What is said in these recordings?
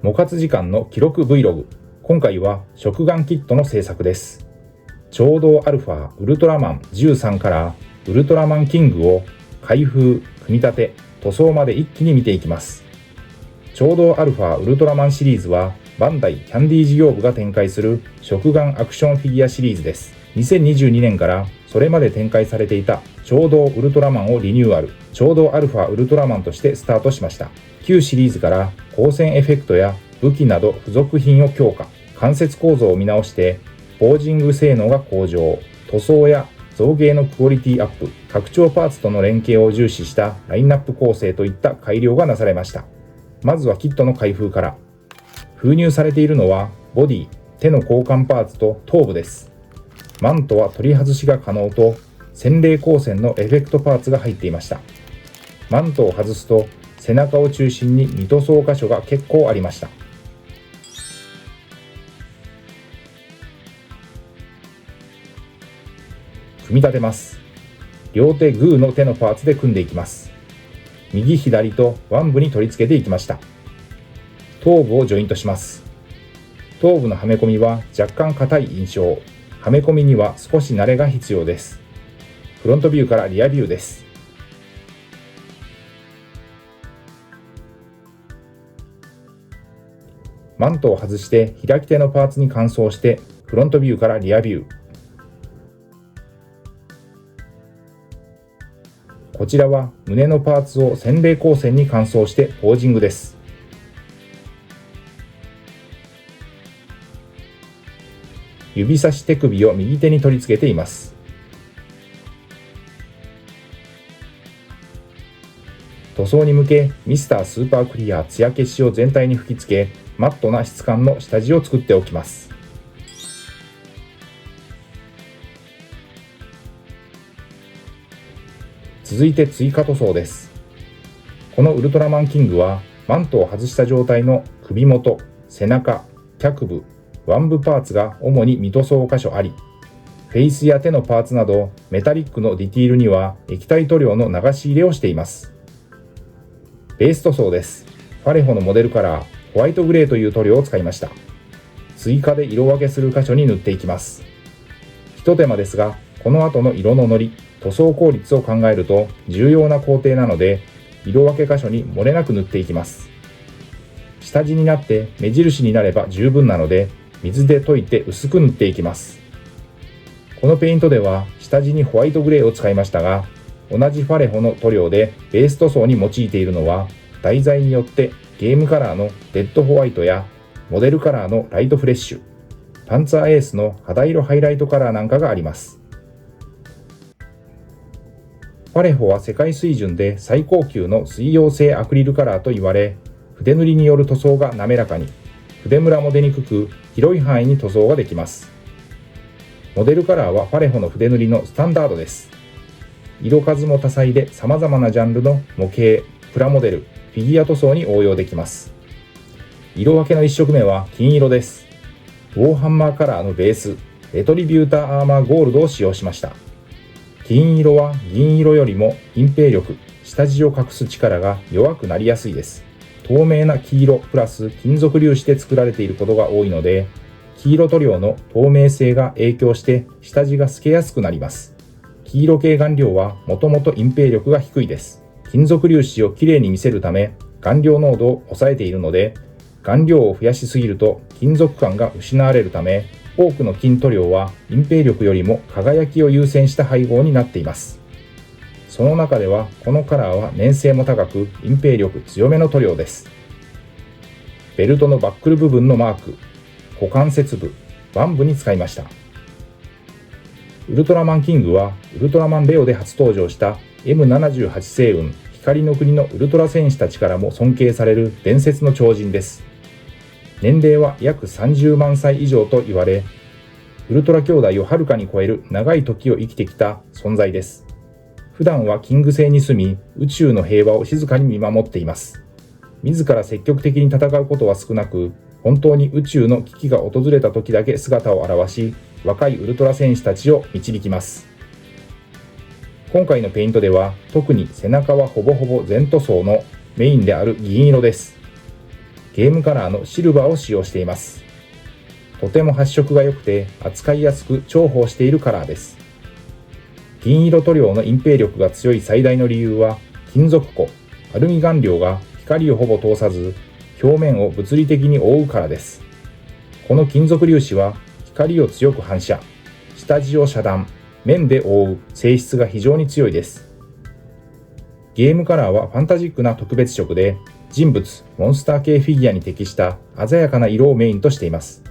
模活時間の記録 Vlog。今回は食玩キットの制作です。超動アルファウルトラマン13からウルトラマンキングを開封、組み立て、塗装まで一気に見ていきます。超動アルファウルトラマンシリーズはバンダイキャンディ事業部が展開する食玩アクションフィギュアシリーズです。2022年からそれまで展開されていた超動ウルトラマンをリニューアル、超動アルファウルトラマンとしてスタートしました。旧シリーズから光線エフェクトや武器など付属品を強化、関節構造を見直してポージング性能が向上、塗装や造形のクオリティアップ、拡張パーツとの連携を重視したラインナップ構成といった改良がなされました。まずはキットの開封から。封入されているのはボディ、手の交換パーツと頭部です。マントは取り外しが可能と洗礼光線のエフェクトパーツが入っていました。マントを外すと背中を中心に未塗装箇所が結構ありました。組み立てます。両手グーの手のパーツで組んでいきます。右左と腕部に取り付けていきました。頭部をジョイントします。頭部のはめ込みは若干硬い印象。はめ込みには少し慣れが必要です。フロントビューからリアビューです。マントを外して開き手のパーツに換装してフロントビューからリアビュー。こちらは胸のパーツを洗礼光線に換装してポージングです。指差し手首を右手に取り付けています。塗装に向けミスタースーパークリア艶消しを全体に吹き付け、マットな質感の下地を作っておきます。続いて追加塗装です。このウルトラマンキングはマントを外した状態の首元、背中、脚部、腕部パーツが主に未塗装箇所あり、フェイスや手のパーツなどメタリックのディティールには液体塗料の流し入れをしています。ベース塗装です。ファレホのモデルカラー、ホワイトグレーという塗料を使いました。追加で色分けする箇所に塗っていきます。ひと手間ですが、この後の色ののり、塗装効率を考えると重要な工程なので、色分け箇所に漏れなく塗っていきます。下地になって目印になれば十分なので、水で溶いて薄く塗っていきます。このペイントでは下地にホワイトグレーを使いましたが、同じファレホの塗料でベース塗装に用いているのは、題材によってゲームカラーのレッドホワイトやモデルカラーのライトフレッシュ、パンツァーエースの肌色ハイライトカラーなんかがあります。ファレホは世界水準で最高級の水溶性アクリルカラーと言われ、筆塗りによる塗装が滑らかに、筆ムラも出にくく、広い範囲に塗装ができます。モデルカラーはファレホの筆塗りのスタンダードです。色数も多彩で様々なジャンルの模型、プラモデル、フィギュア塗装に応用できます。色分けの1色目は金色です。ウォーハンマーカラーのベース、レトリビューターアーマーゴールドを使用しました。金色は銀色よりも隠蔽力、下地を隠す力が弱くなりやすいです。透明な黄色プラス金属粒子で作られていることが多いので、黄色塗料の透明性が影響して下地が透けやすくなります。黄色系顔料はもともと隠蔽力が低いです。金属粒子をきれいに見せるため、顔料濃度を抑えているので、顔料を増やしすぎると金属感が失われるため、多くの金塗料は隠蔽力よりも輝きを優先した配合になっています。その中ではこのカラーは粘性も高く隠蔽力強めの塗料です。ベルトのバックル部分のマーク、股関節部、腕部に使いました。ウルトラマンキングはウルトラマンレオで初登場した M78 星雲、光の国のウルトラ戦士たちからも尊敬される伝説の超人です。年齢は約30万歳以上と言われ、ウルトラ兄弟をはるかに超える長い時を生きてきた存在です。普段はキング星に住み、宇宙の平和を静かに見守っています。自ら積極的に戦うことは少なく、本当に宇宙の危機が訪れた時だけ姿を現し、若いウルトラ戦士たちを導きます。今回のペイントでは、特に背中はほぼほぼ全塗装のメインである銀色です。ゲームカラーのシルバーを使用しています。とても発色が良くて扱いやすく重宝しているカラーです。銀色塗料の隠蔽力が強い最大の理由は、金属庫、アルミ顔料が光をほぼ通さず、表面を物理的に覆うからです。この金属粒子は光を強く反射、下地を遮断、面で覆う性質が非常に強いです。ゲームカラーはファンタジックな特別色で、人物、モンスター系フィギュアに適した鮮やかな色をメインとしています。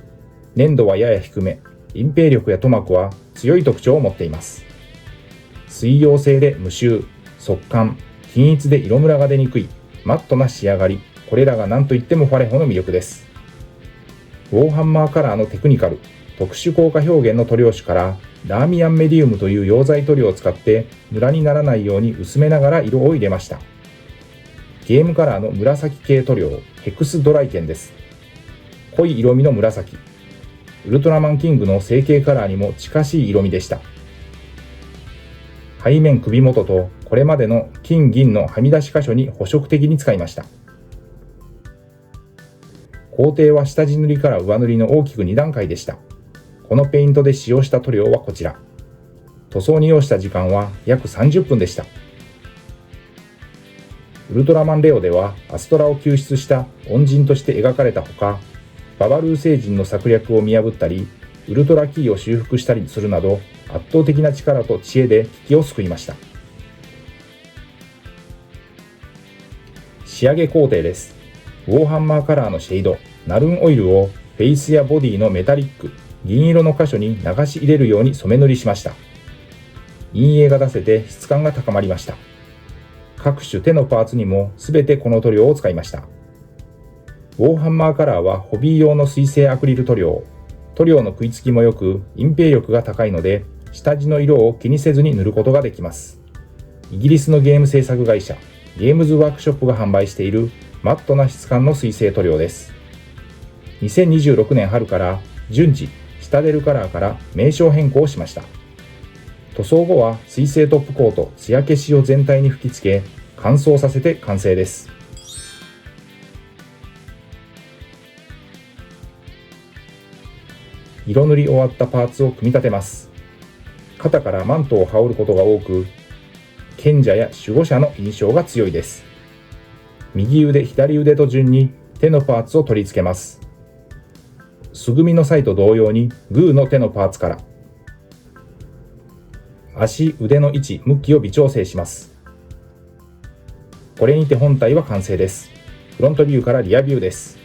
粘度はやや低め、隠蔽力や塗膜は強い特徴を持っています。水溶性で無臭、速乾、均一で色ムラが出にくい、マットな仕上がり、これらが何といってもファレホの魅力です。ウォーハンマーカラーのテクニカル、特殊効果表現の塗料種からラーミアンメディウムという溶剤塗料を使ってムラにならないように薄めながら色を入れました。ゲームカラーの紫系塗料ヘクスドライケンです。濃い色味の紫。ウルトラマンキングの成形カラーにも近しい色味でした。背面首元とこれまでの金銀のはみ出し箇所に補色的に使いました。工程は下地塗りから上塗りの大きく2段階でした。このペイントで使用した塗料はこちら。塗装に要した時間は約30分でした。ウルトラマンレオではアストラを救出した恩人として描かれたほか、ババルー星人の策略を見破ったり、ウルトラキーを修復したりするなど圧倒的な力と知恵で危機を救いました。仕上げ工程です。ウォーハンマーカラーのシェード、ナルンオイルをフェイスやボディのメタリック、銀色の箇所に流し入れるように染め塗りしました。陰影が出せて質感が高まりました。各種手のパーツにも全てこの塗料を使いました。ウォーハンマーカラーはホビー用の水性アクリル塗料。塗料の食いつきも良く隠蔽力が高いので、下地の色を気にせずに塗ることができます。イギリスのゲーム制作会社、ゲームズワークショップが販売しているマットな質感の水性塗料です。2026年春から順次、シタデルカラーから名称変更しました。塗装後は水性トップコート、艶消しを全体に吹き付け、乾燥させて完成です。色塗り終わったパーツを組み立てます。肩からマントを羽織ることが多く、賢者や守護者の印象が強いです。右腕、左腕と順に手のパーツを取り付けます。素組みの際と同様にグーの手のパーツから、足、腕の位置、向きを微調整します。これにて本体は完成です。フロントビューからリアビューです。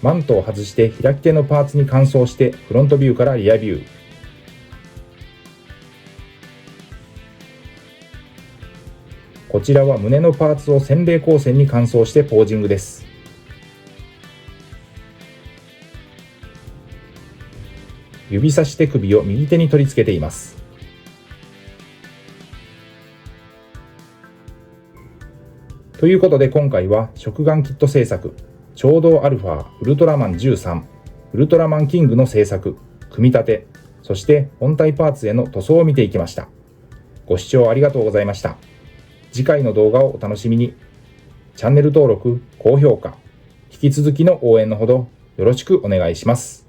マントを外して開き手のパーツに乾燥してフロントビューからリアビュー。こちらは胸のパーツを洗礼光線に乾燥してポージングです。指差し手首を右手に取り付けています。ということで今回は食玩キット製作、超導アルファウルトラマン13、ウルトラマンキングの製作、組み立て、そして本体パーツへの塗装を見ていきました。ご視聴ありがとうございました。次回の動画をお楽しみに。チャンネル登録、高評価、引き続きの応援のほどよろしくお願いします。